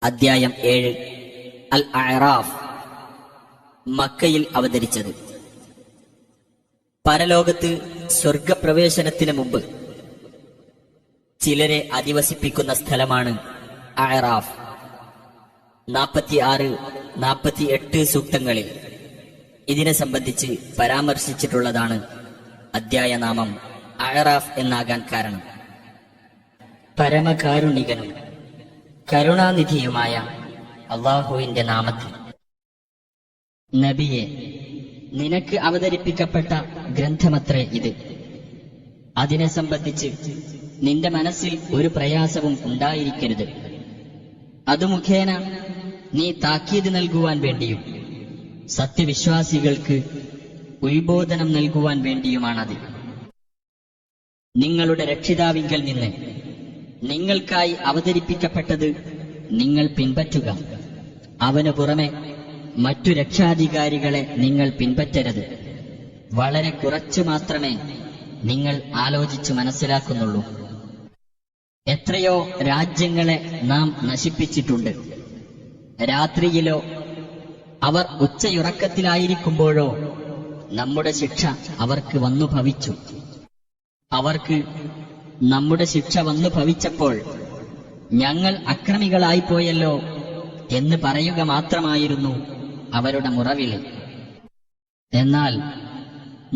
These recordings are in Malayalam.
അദ്ധ്യായം 7 അൽ അഅറാഫ്. മക്കയിൽ അവതരിച്ചത്. പരലോകത്ത് സ്വർഗപ്രവേശനത്തിന് മുമ്പ് ചിലരെ അധിവസിപ്പിക്കുന്ന സ്ഥലമാണ് അഅറാഫ്. 46-48 സൂക്തങ്ങളിൽ ഇതിനെ സംബന്ധിച്ച് പരാമർശിച്ചിട്ടുള്ളതാണ് അദ്ധ്യായനാമം അഅറാഫ് എന്നാകാൻ കാരണം. പരമകാരുണികനും കരുണാനിധിയുമായ അല്ലാഹുവിന്റെ നാമത്തിൽ. നബിയെ, നിനക്ക് അവതരിപ്പിക്കപ്പെട്ട ഗ്രന്ഥമത്രേ ഇത്. അതിനെ സംബന്ധിച്ച് നിന്റെ മനസ്സിൽ ഒരു പ്രയാസവും ഉണ്ടായിരിക്കരുത്. അത് മുഖേന നീ താക്കീത് നൽകുവാൻ വേണ്ടിയും സത്യവിശ്വാസികൾക്ക് ഉത്ബോധനം നൽകുവാൻ വേണ്ടിയുമാണത്. നിങ്ങളുടെ രക്ഷിതാവിങ്കൽ നിന്ന് നിങ്ങൾക്കായി അവതരിപ്പിക്കപ്പെട്ടത് നിങ്ങൾ പിൻപറ്റുക. അവനു പുറമെ മറ്റു രക്ഷാധികാരികളെ നിങ്ങൾ പിൻപറ്റരുത്. വളരെ കുറച്ചു മാത്രമേ നിങ്ങൾ ആലോചിച്ചു മനസ്സിലാക്കുന്നുള്ളൂ. എത്രയോ രാജ്യങ്ങളെ നാം നശിപ്പിച്ചിട്ടുണ്ട്. രാത്രിയിലോ അവർ ഉച്ചയുറക്കത്തിലായിരിക്കുമ്പോഴോ നമ്മുടെ ശിക്ഷ അവർക്ക് വന്നു ഭവിച്ചു. അവർക്ക് നമ്മുടെ ശിക്ഷ വന്നു ഭവിച്ചപ്പോൾ ഞങ്ങൾ അക്രമികളായിപ്പോയല്ലോ എന്ന് പറയുക മാത്രമായിരുന്നു അവരുടെ മുറവിളി. എന്നാൽ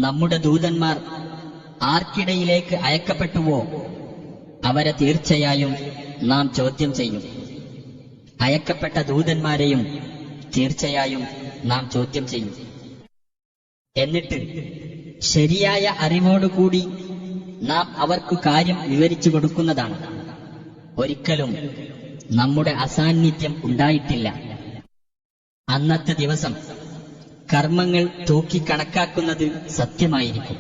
നമ്മുടെ ദൂതന്മാർ ആർക്കിടയിലേക്ക് അയക്കപ്പെട്ടുവോ അവരെ തീർച്ചയായും നാം ചോദ്യം ചെയ്യും. അയക്കപ്പെട്ട ദൂതന്മാരെയും തീർച്ചയായും നാം ചോദ്യം ചെയ്യും. എന്നിട്ട് ശരിയായ അറിവോടുകൂടി നാം അവർക്ക് കാര്യം വിവരിച്ചു കൊടുക്കുന്നതാണ്. ഒരിക്കലും നമ്മുടെ അസാന്നിധ്യം ഉണ്ടായിട്ടില്ല. അന്നത്തെ ദിവസം കർമ്മങ്ങൾ തൂക്കിക്കണക്കാക്കുന്നത് സത്യമായിരിക്കും.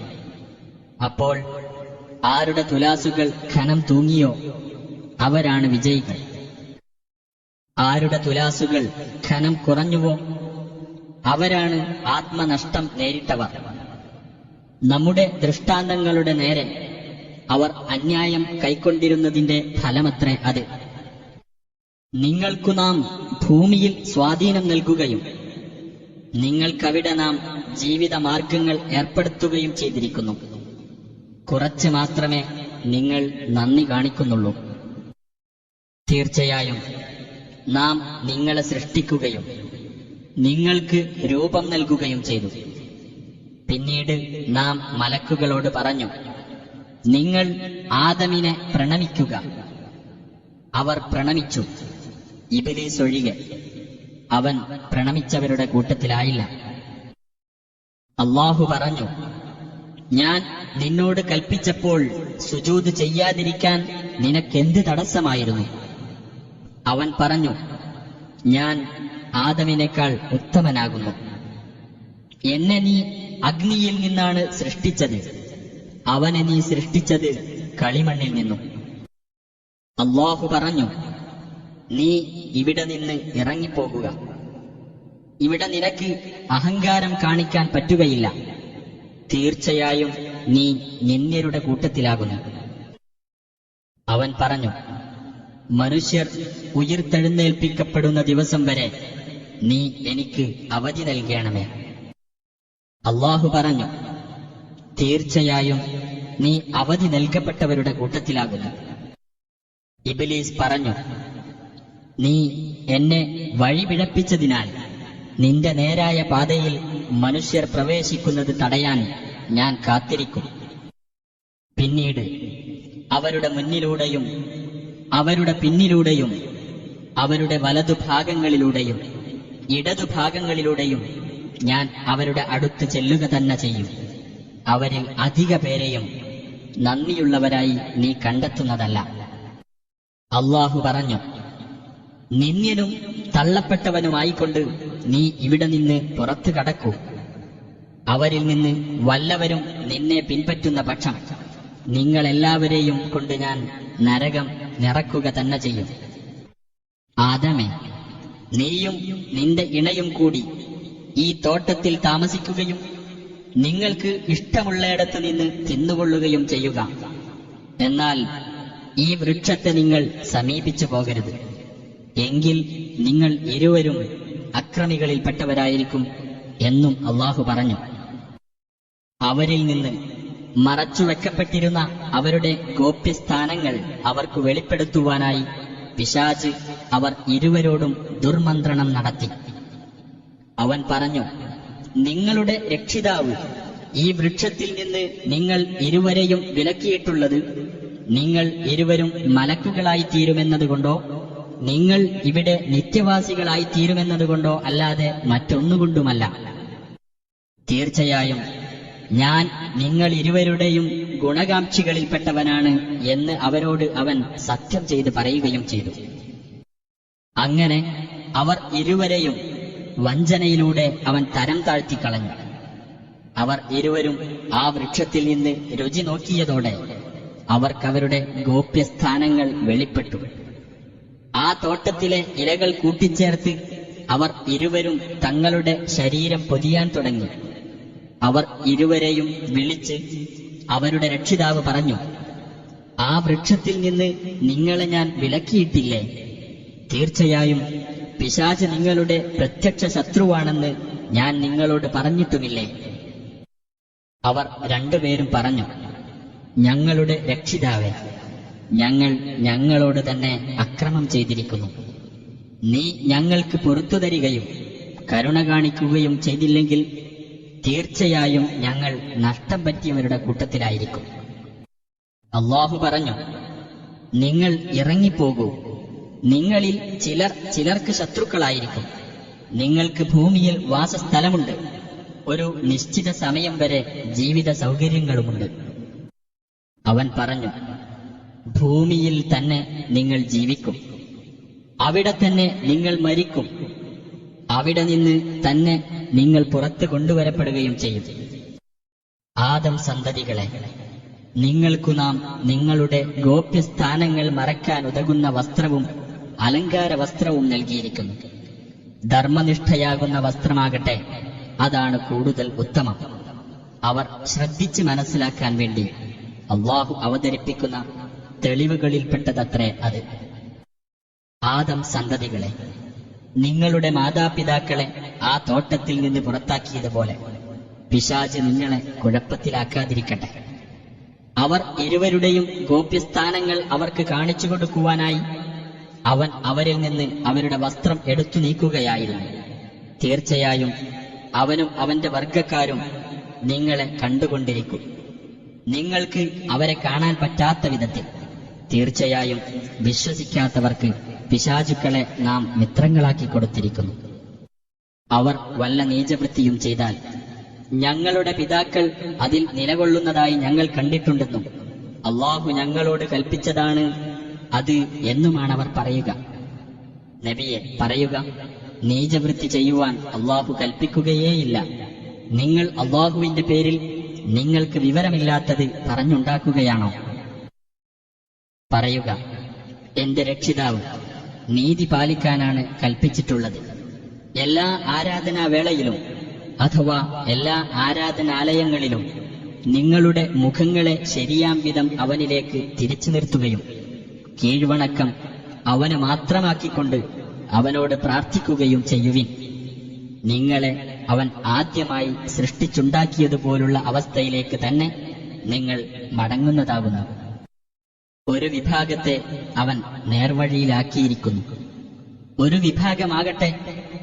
അപ്പോൾ ആരുടെ തുലാസുകൾ ഖനം തൂങ്ങിയോ അവരാണ് വിജയികൾ. ആരുടെ തുലാസുകൾ ഖനം കുറഞ്ഞുവോ അവരാണ് ആത്മനഷ്ടം നേരിട്ടവർ. നമ്മുടെ ദൃഷ്ടാന്തങ്ങളുടെ നേരെ അവർ അന്യായം കൈക്കൊണ്ടിരുന്നതിന്റെ ഫലമത്രേ അത്. നിങ്ങൾക്കു നാം ഭൂമിയിൽ സ്വാധീനം നൽകുകയും നിങ്ങൾക്കവിടെ നാം ജീവിതമാർഗങ്ങൾ ഏർപ്പെടുത്തുകയും ചെയ്തിരിക്കുന്നു. കുറച്ച് മാത്രമേ നിങ്ങൾ നന്ദി കാണിക്കുന്നുള്ളൂ. തീർച്ചയായും നാം നിങ്ങളെ സൃഷ്ടിക്കുകയും നിങ്ങൾക്ക് രൂപം നൽകുകയും ചെയ്തു. പിന്നീട് നാം മലക്കുകളോട് പറഞ്ഞു, നിങ്ങൾ ആദമിനെ പ്രണമിക്കുക. അവർ പ്രണമിച്ചു, ഇബ്ലീസ് ഒഴികെ. അവൻ പ്രണമിച്ചവരുടെ കൂട്ടത്തിലായില്ല. അല്ലാഹു പറഞ്ഞു, ഞാൻ നിന്നോട് കൽപ്പിച്ചപ്പോൾ സുജൂദ് ചെയ്യാതിരിക്കാൻ നിനക്കെന്ത് തടസ്സമായിരുന്നു? അവൻ പറഞ്ഞു, ഞാൻ ആദമിനേക്കാൾ ഉത്തമനാകുന്നു. എന്നെ നീ അഗ്നിയിൽ നിന്നാണ് സൃഷ്ടിച്ചത്, അവനെ നീ സൃഷ്ടിച്ചത് കളിമണ്ണിൽ നിന്നും. അല്ലാഹു പറഞ്ഞു, നീ ഇവിടെ നിന്ന് ഇറങ്ങിപ്പോകുക. ഇവിടെ നിനക്ക് അഹങ്കാരം കാണിക്കാൻ പറ്റുകയില്ല. തീർച്ചയായും നീ നിന്ദ്യരുടെ കൂട്ടത്തിലാകുന്നു. അവൻ പറഞ്ഞു, മനുഷ്യർ ഉയിർത്തെഴുന്നേൽപ്പിക്കപ്പെടുന്ന ദിവസം വരെ നീ എനിക്ക് അവധി നൽകണമേ. അല്ലാഹു പറഞ്ഞു, തീർച്ചയായും നീ അവധി നൽകപ്പെട്ടവരുടെ കൂട്ടത്തിലാകുന്നു. ഇബ്ലീസ് പറഞ്ഞു, നീ എന്നെ വഴിപിഴപ്പിച്ചതിനാൽ നിന്റെ നേരായ പാതയിൽ മനുഷ്യർ പ്രവേശിക്കുന്നത് തടയാൻ ഞാൻ കാത്തിരിക്കും. പിന്നീട് അവരുടെ മുന്നിലൂടെയും അവരുടെ പിന്നിലൂടെയും അവരുടെ വലതുഭാഗങ്ങളിലൂടെയും ഇടതുഭാഗങ്ങളിലൂടെയും ഞാൻ അവരുടെ അടുത്ത് ചെല്ലുക തന്നെ ചെയ്യും. അവരിൽ അധിക പേരെയും നന്ദിയുള്ളവരായി നീ കണ്ടെത്തുന്നതല്ല. അല്ലാഹു പറഞ്ഞു, നിന്ദ്യനും തള്ളപ്പെട്ടവനുമായിക്കൊണ്ട് നീ ഇവിടെ നിന്ന് പുറത്തു കടക്കൂ. അവരിൽ നിന്ന് വല്ലവരും നിന്നെ പിൻപറ്റുന്ന പക്ഷം നിങ്ങളെല്ലാവരെയും കൊണ്ട് ഞാൻ നരകം നിറക്കുക തന്നെ ചെയ്യും. ആദമേ, നീയും നിന്റെ ഇണയും കൂടി ഈ തോട്ടത്തിൽ താമസിക്കുകയും നിങ്ങൾക്ക് ഇഷ്ടമുള്ളയിടത്ത് നിന്ന് തിന്നുകൊള്ളുകയും ചെയ്യുക. എന്നാൽ ഈ വൃക്ഷത്തെ നിങ്ങൾ സമീപിച്ചു പോകരുത്. എങ്കിൽ നിങ്ങൾ ഇരുവരും അക്രമികളിൽപ്പെട്ടവരായിരിക്കും എന്നും അല്ലാഹു പറഞ്ഞു. അവരിൽ നിന്ന് മറച്ചുവെക്കപ്പെട്ടിരുന്ന അവരുടെ ഗോപ്യസ്ഥാനങ്ങൾ അവർക്ക് വെളിപ്പെടുത്തുവാനായി പിശാച് അവർ ഇരുവരോടും ദുർമന്ത്രണം നടത്തി. അവൻ പറഞ്ഞു, നിങ്ങളുടെ രക്ഷിതാവ് ഈ വൃക്ഷത്തിൽ നിന്ന് നിങ്ങൾ ഇരുവരെയും വിലക്കിയിട്ടുള്ളത് നിങ്ങൾ ഇരുവരും മലക്കുകളായി തീരുമെന്നതുകൊണ്ടോ നിങ്ങൾ ഇവിടെ നിത്യവാസികളായി തീരുമെന്നതുകൊണ്ടോ അല്ലാതെ മറ്റൊന്നുകൊണ്ടുമല്ല. തീർച്ചയായും ഞാൻ നിങ്ങൾ ഇരുവരുടെയും ഗുണകാംക്ഷികളിൽപ്പെട്ടവനാണ് എന്ന് അവരോട് അവൻ സത്യം ചെയ്ത് പറയുകയും ചെയ്തു. അങ്ങനെ അവർ ഇരുവരെയും വഞ്ചനയിലൂടെ അവൻ തരം താഴ്ത്തിക്കളഞ്ഞു. അവർ ഇരുവരും ആ വൃക്ഷത്തിൽ നിന്ന് രുചി നോക്കിയതോടെ അവർക്കവരുടെ ഗോപ്യസ്ഥാനങ്ങൾ വെളിപ്പെട്ടു. ആ തോട്ടത്തിലെ ഇലകൾ കൂട്ടിച്ചേർത്ത് അവർ ഇരുവരും തങ്ങളുടെ ശരീരം പൊതിയാൻ തുടങ്ങി. അവർ ഇരുവരെയും വിളിച്ച് അവരുടെ രക്ഷിതാവ് പറഞ്ഞു, ആ വൃക്ഷത്തിൽ നിന്ന് നിങ്ങളെ ഞാൻ വിലക്കിയിട്ടില്ലേ? തീർച്ചയായും പിശാച് നിങ്ങളുടെ പ്രത്യക്ഷ ശത്രുവാണെന്ന് ഞാൻ നിങ്ങളോട് പറഞ്ഞിട്ടുമില്ലേ? അവർ രണ്ടുപേരും പറഞ്ഞു, ഞങ്ങളുടെ രക്ഷിതാവേ, ഞങ്ങൾ ഞങ്ങളോട് തന്നെ അക്രമം ചെയ്തിരിക്കുന്നു. നീ ഞങ്ങൾക്ക് പുറത്തു തരികയും കരുണ കാണിക്കുകയും ചെയ്തില്ലെങ്കിൽ തീർച്ചയായും ഞങ്ങൾ നഷ്ടം പറ്റിയവരുടെ കൂട്ടത്തിലായിരിക്കും. അല്ലാഹു പറഞ്ഞു, നിങ്ങൾ ഇറങ്ങിപ്പോകൂ. നിങ്ങളിൽ ചിലർക്ക് ശത്രുക്കളായിരിക്കും. നിങ്ങൾക്ക് ഭൂമിയിൽ വാസസ്ഥലമുണ്ട്. ഒരു നിശ്ചിത സമയം വരെ ജീവിത സൗകര്യങ്ങളുമുണ്ട്. അവൻ പറഞ്ഞു, ഭൂമിയിൽ തന്നെ നിങ്ങൾ ജീവിക്കും. അവിടെ തന്നെ നിങ്ങൾ മരിക്കും. അവിടെ നിന്ന് തന്നെ നിങ്ങൾ പുറത്ത് കൊണ്ടുവരപ്പെടുകയും ചെയ്യും. ആദം സന്തതികളെ, നിങ്ങൾക്കു നാം നിങ്ങളുടെ ഗോപ്യസ്ഥാനങ്ങൾ മറക്കാൻ ഉതകുന്ന വസ്ത്രവും അലങ്കാര വസ്ത്രവും നൽകിയിരിക്കുന്നു. ധർമ്മനിഷ്ഠയാകുന്ന വസ്ത്രമാകട്ടെ, അതാണ് കൂടുതൽ ഉത്തമം. അവർ ശ്രദ്ധിച്ച് മനസ്സിലാക്കാൻ വേണ്ടി അല്ലാഹു അവതരിപ്പിക്കുന്ന തെളിവുകളിൽപ്പെട്ടതത്രേ അത്. ആദം സന്തതികളെ, നിങ്ങളുടെ മാതാപിതാക്കളെ ആ തോട്ടത്തിൽ നിന്ന് പുറത്താക്കിയതുപോലെ പിശാച് നിങ്ങളെ കുഴപ്പത്തിലാക്കാതിരിക്കട്ടെ. അവർ ഇരുവരുടെയും ഗോപ്യസ്ഥാനങ്ങൾ അവർക്ക് കാണിച്ചു കൊടുക്കുവാനായി അവൻ അവരിൽ നിന്ന് അവരുടെ വസ്ത്രം എടുത്തു നീക്കുകയായിരുന്നു. തീർച്ചയായും അവനും അവന്റെ വർഗക്കാരും നിങ്ങളെ കണ്ടുകൊണ്ടിരിക്കും. നിങ്ങൾക്ക് അവരെ കാണാൻ പറ്റാത്ത വിധത്തിൽ. തീർച്ചയായും വിശ്വസിക്കാത്തവർക്ക് പിശാചുക്കളെ നാം മിത്രങ്ങളാക്കി കൊടുത്തിരിക്കുന്നു. അവർ വല്ല നീചവൃത്തിയും ചെയ്താൽ ഞങ്ങളുടെ പിതാക്കൾ അതിൽ നിലകൊള്ളുന്നതായി ഞങ്ങൾ കണ്ടിട്ടുണ്ടെന്നും അല്ലാഹു ഞങ്ങളോട് കൽപ്പിച്ചതാണ് അത് എന്നുമാണവർ പറയുക. നബിയെ പറയുക, നീചവൃത്തി ചെയ്യുവാൻ അല്ലാഹു കൽപ്പിക്കുകയേയില്ല. നിങ്ങൾ അല്ലാഹുവിന്റെ പേരിൽ നിങ്ങൾക്ക് വിവരമില്ലാത്തത് പറഞ്ഞുണ്ടാക്കുകയാണോ? പറയുക, എന്റെ രക്ഷിതാവ് നീതി പാലിക്കാനാണ് കൽപ്പിച്ചിട്ടുള്ളത്. എല്ലാ ആരാധനാവേളയിലും അഥവാ എല്ലാ ആരാധനാലയങ്ങളിലും നിങ്ങളുടെ മുഖങ്ങളെ ശരിയാം വിധം അവനിലേക്ക് തിരിച്ചു നിർത്തുകയും കീഴ്വണക്കം അവന് മാത്രമാക്കിക്കൊണ്ട് അവനോട് പ്രാർത്ഥിക്കുകയും ചെയ്യുവിൻ. നിങ്ങളെ അവൻ ആദ്യമായി സൃഷ്ടിച്ചുണ്ടാക്കിയതുപോലുള്ള അവസ്ഥയിലേക്ക് തന്നെ നിങ്ങൾ മടങ്ങുന്നതാകുന്നു. ഒരു വിഭാഗത്തെ അവൻ നേർവഴിയിലാക്കിയിരിക്കുന്നു. ഒരു വിഭാഗമാകട്ടെ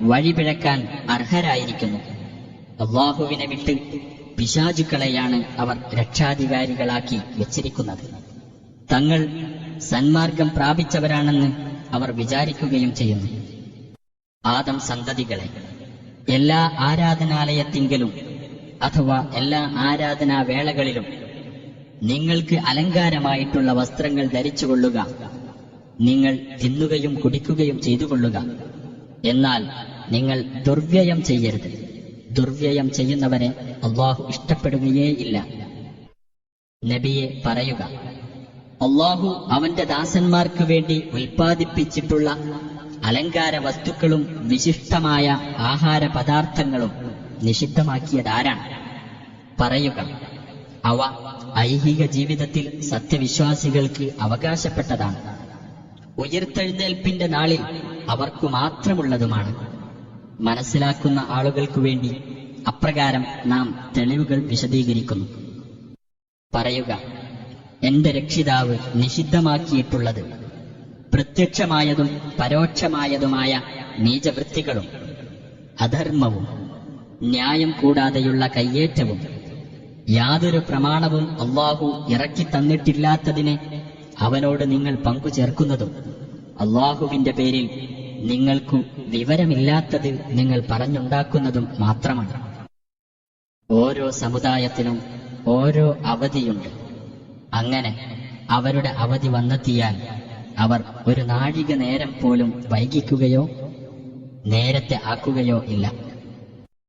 വഴിപിഴക്കാൻ അർഹരായിരിക്കുന്നു. അല്ലാഹുവിനെ വിട്ട് പിശാചുക്കളെയാണ് അവർ രക്ഷാധികാരികളാക്കി വെച്ചിരിക്കുന്നത്. തങ്ങൾ സന്മാർഗം പ്രാപിച്ചവരാണെന്ന് അവർ വിചാരിക്കുകയും ചെയ്യുന്നു. ആദം സന്തതികളെ, എല്ലാ ആരാധനാലയത്തിങ്കലും അഥവാ എല്ലാ ആരാധനാവേളകളിലും നിങ്ങൾക്ക് അലങ്കാരമായിട്ടുള്ള വസ്ത്രങ്ങൾ ധരിച്ചുകൊള്ളുക. നിങ്ങൾ തിന്നുകയും കുടിക്കുകയും ചെയ്തുകൊള്ളുക. എന്നാൽ നിങ്ങൾ ദുർവ്യയം ചെയ്യരുത്. ദുർവ്യയം ചെയ്യുന്നവരെ അല്ലാഹു ഇഷ്ടപ്പെടുകയേയില്ല. നബിയെ പറയുക, അല്ലാഹു അവന്റെ ദാസന്മാർക്ക് വേണ്ടി ഉൽപ്പാദിപ്പിച്ചിട്ടുള്ള അലങ്കാര വസ്തുക്കളും വിശിഷ്ടമായ ആഹാര പദാർത്ഥങ്ങളും നിഷിദ്ധമാക്കിയതാരാണ്? പറയുക, അവ ഐഹിക ജീവിതത്തിൽ സത്യവിശ്വാസികൾക്ക് അവകാശപ്പെട്ടതാണ്. ഉയർത്തെഴുന്നേൽപ്പിന്റെ നാളിൽ അവർക്കു മാത്രമുള്ളതുമാണ്. മനസ്സിലാക്കുന്ന ആളുകൾക്കു വേണ്ടി അപ്രകാരം നാം തെളിവുകൾ വിശദീകരിക്കുന്നു. പറയുക, എന്റെ രക്ഷിതാവ് നിഷിദ്ധമാക്കിയിട്ടുള്ളത് പ്രത്യക്ഷമായതും പരോക്ഷമായതുമായ നീചവൃത്തികളും അധർമ്മവും ന്യായം കൂടാതെയുള്ള കയ്യേറ്റവും യാതൊരു പ്രമാണവും അല്ലാഹു ഇറക്കി തന്നിട്ടില്ലാത്തതിനെ അവനോട് നിങ്ങൾ പങ്കുചേർക്കുന്നതും അല്ലാഹുവിന്റെ പേരിൽ നിങ്ങൾക്കു വിവരമില്ലാത്തത് നിങ്ങൾ പറഞ്ഞുണ്ടാക്കുന്നതും മാത്രമാണ്. ഓരോ സമുദായത്തിനും ഓരോ അവധിയുണ്ട്. അങ്ങനെ അവരുടെ അവധി വന്നെത്തിയാൽ അവർ ഒരു നാഴിക നേരം പോലും വൈകിക്കുകയോ നേരത്തെ ആക്കുകയോ ഇല്ല.